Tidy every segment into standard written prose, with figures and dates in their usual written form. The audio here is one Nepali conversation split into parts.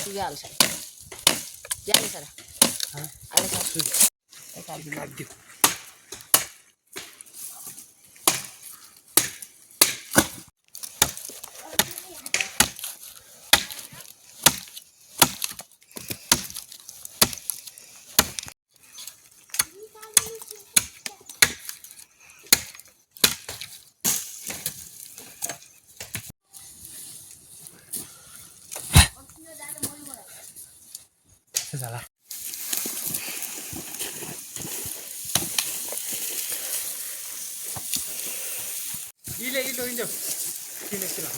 Jual saya. Jual sana. Ada satu. Kadir. Salah. Ile Indo. Ile sila.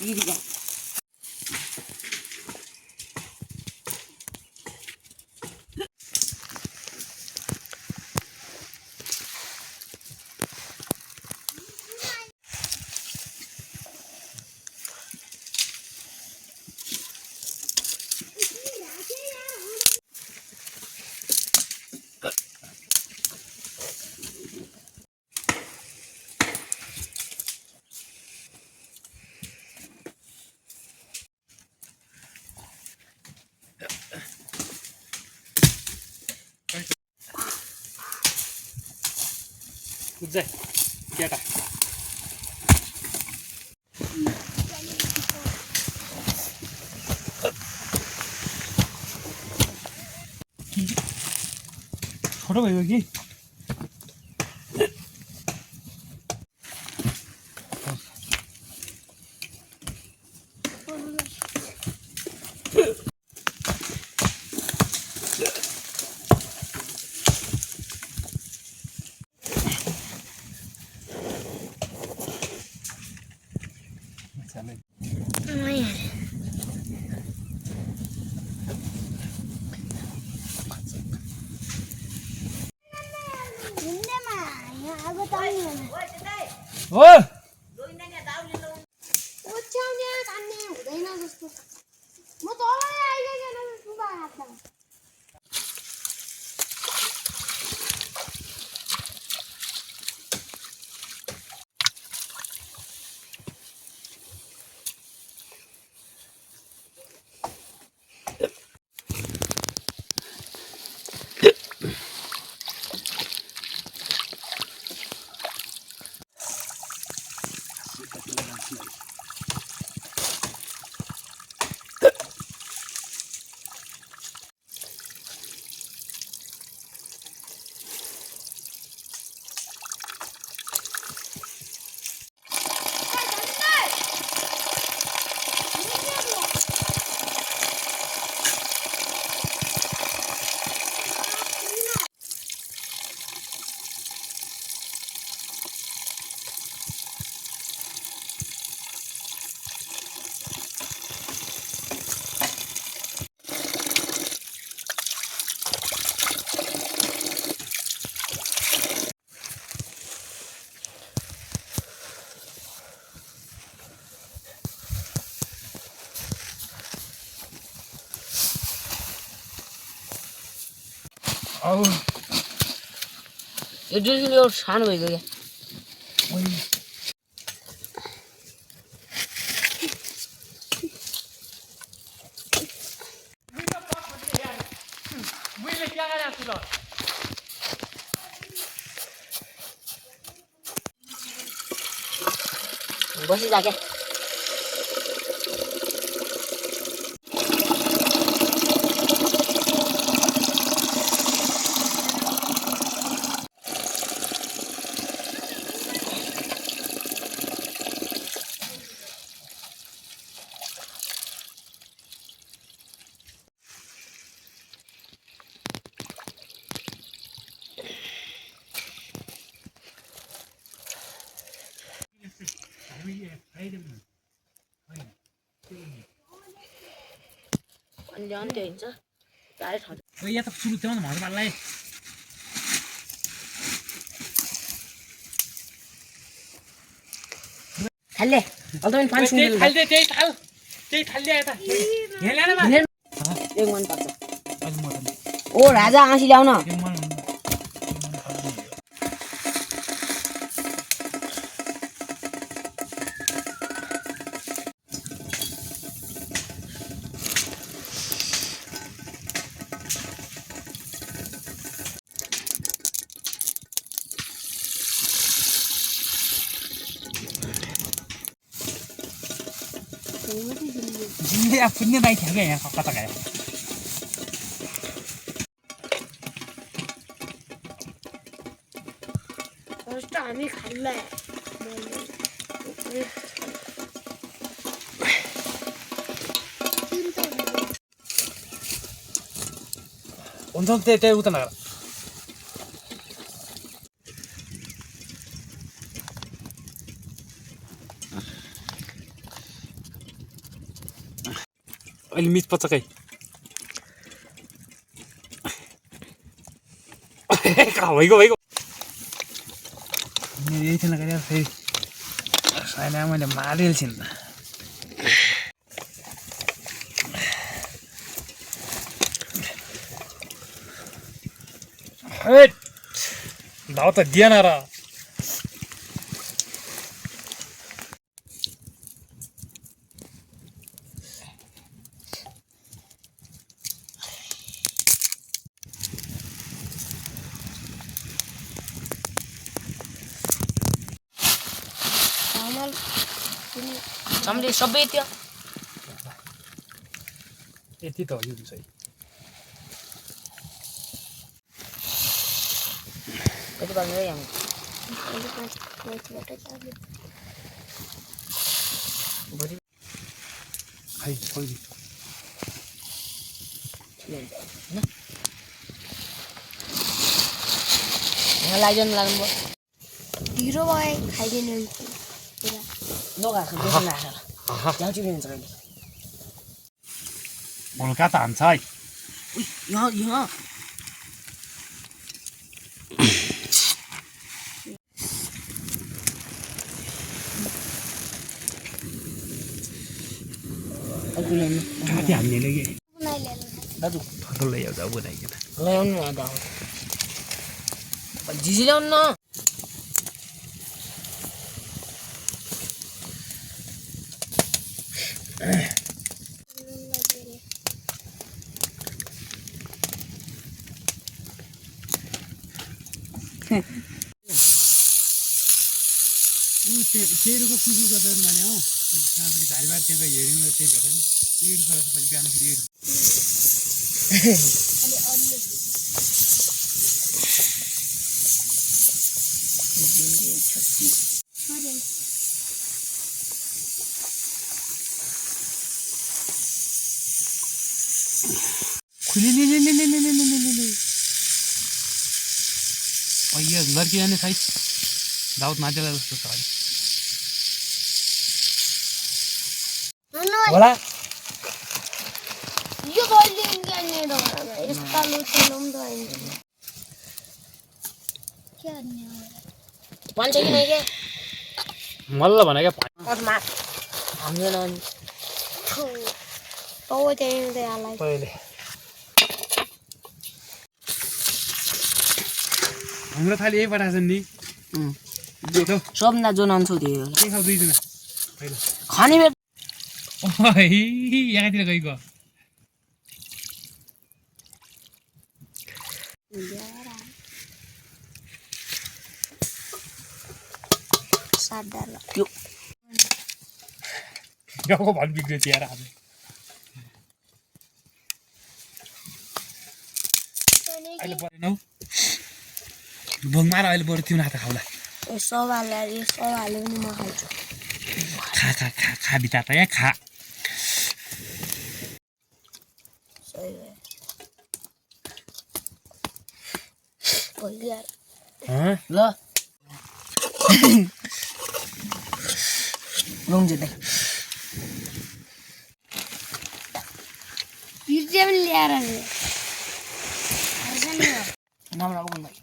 Iriga. Udah, kita. Foto baik lagi. Oh! Oh. It is your son with you. बसी जाके अनि ल्याउनु त्यो हुन्छ चारै ठाउँ ओ यहाँ त सुरु थियो नि भन्नु मलाई थाल्ले अब त पानी सुन्दिल थाल्दे त्यही थाल्दे यता यहाँ ल्याएन बा एक मन पर्छ अहिले म त ओ राजा आँसी ल्याउन त्यो मन जिन्दे आफूले दाइ थियो क्या यहाँ कता गयो फर्स्ट हामी खाल्ला हुन्छ त्यही उता नगर अहिले मिच पचकै भइगयो यही थिएन गरे फेरि साइना मैले मारिहाल्छु नि भाउ त दिएन र हामीले सबै त्यो यति त हो यो चाहिँ कति बाल्नु यहाँ भोलि खै पहिले यहाँ लाग्दैन लाग्नु भयो ढिरो भयो खाइदिने नगएको बेसी नआएर ल्याउँछु नि हुन्छ कहिले भोल्का त हान्छ है यहाँ यहाँ कति हान्ने कि दाजु थर्दो ल्याउँछ अब बनाइकन ल्याउनु न दाउ झिझी ल्याउनु न तेरोको कुसु गर्दैन भने हो घरबार त्यहाँ हेऱ्यौँ त्यही भएर नि यो गरेर पछि बिहान फेरि यो लड्की जाने साइज दाउद मान्छेलाई जस्तो छ अरे होला यो भोलियम गर्ने डोरा यस्ता लुटेलम दइन्छ के गर्ने भन्छ कि नै के मल्ल भने क्या पटमा हाम्रो नानी तो त्यही त्यहाँलाई पहिले हाम्रो थाली यही पठाएको नि सबना जोन आउँछु त्यो के खाऊ दुईजना पहिला खाने बेर यहाँतिर गइको साड्दा त्यो गाउँको भन बिग्रियो चिएर आज अहिले परेनौ भोङमा अहिले बरु तिउन हात खाउला सवालले पनि म खान्छु खा खा खा खा बिता त यहाँ खा ल लौँ जेतै भिडियो पनि ल्याएर नम्बर बोल्नु भाइ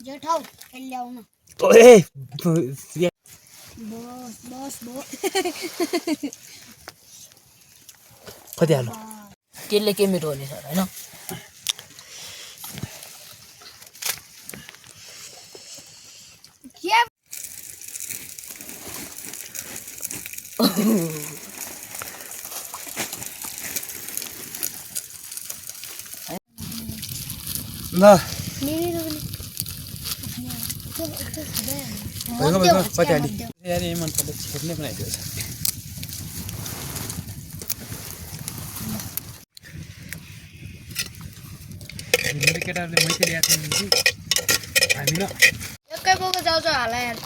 जेठाउ ल्याउन ओए बस कति हाल्नु त्यसले के मिठो हुने सर हैन के ल कति हाल्नु यार यही मन पर्छ छिर्ने बनाइदियो मेरो केटाहरूले मैथे ल्याएको थियो हामी न एकै बोको जाउँछ होला यार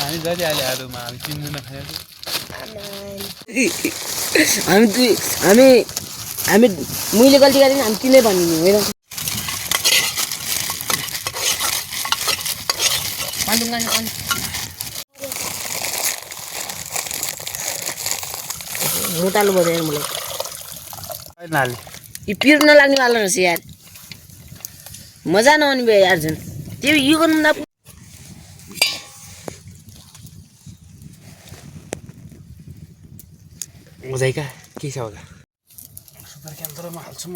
हामी जति हाले आलुमा हामी चिन्दैन खाएको हामी मैले गल्ती गरेँ हामी तिनै भनिदिनु होइन मोटालो भयो यार मलाई नाले यो पिर नलाग्ने वाला रहेछ यार मजा नआउने भयो यार झन् त्यो यो गर्नु न मजाइका के छ होला सुपर क्यान्सरमा हाल्छु म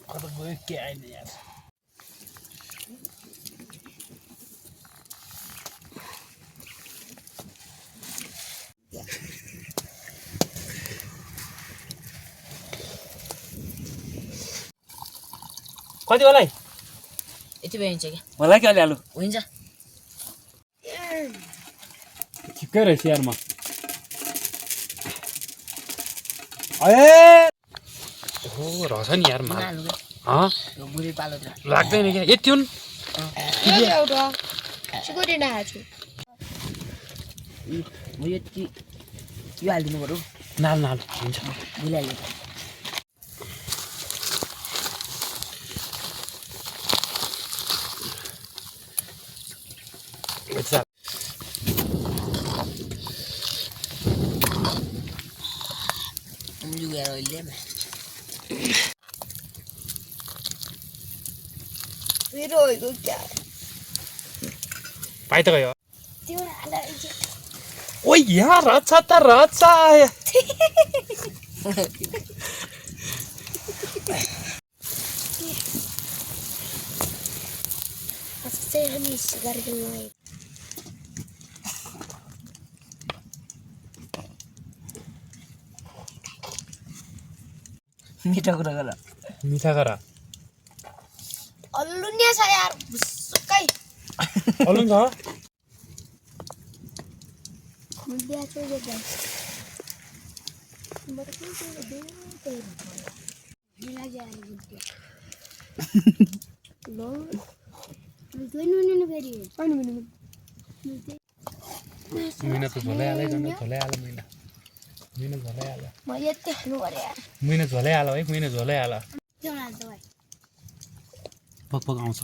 कता गयो के आएन यार कति होला यति भइन्छ कि मलाई के अलि हालु हुन्छ ठिकै रहेछ यार म ए हो रहेछ नि यार माल बुढी पालो त लाग्दैन क्या यति हुन् एउटा सिकुटी नहाल्छु म यो हालिदिनु पर्यो नाल नाल हुन्छ भुलिहाल्यो गएर अहिले मेरो होइगयो क्या पाइ त गयो त्यो हालेर ओ यार रचा त रचा चाहिँ हामी गरेको नआए मिठो कुरा गर मिठा गर अल्लुन्या छ यार सुक्कै अल्लु छ मुद्दा चाहिँ के महिना त झोलै हालै झोलै हाल महिना झोलै हाल मैले यति खानु पर्यो यार महिना झोलै हाल है महिना झोलै हाल त्यो हाल्छ भाइ पक पक आउँछ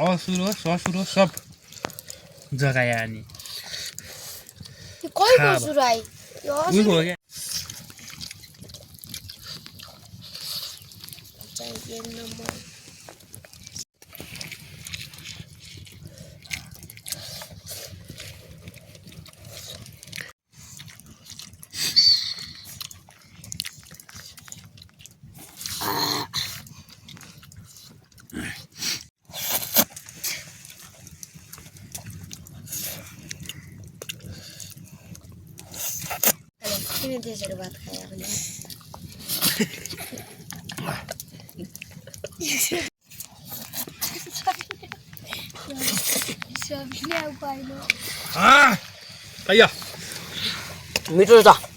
असुरो ससुरो सब जगाया अनि यो कहीको सुरु आइ यो उही हो क्या चाहिए नम्बर किन त्यसरी भात खायो भने मिठो छ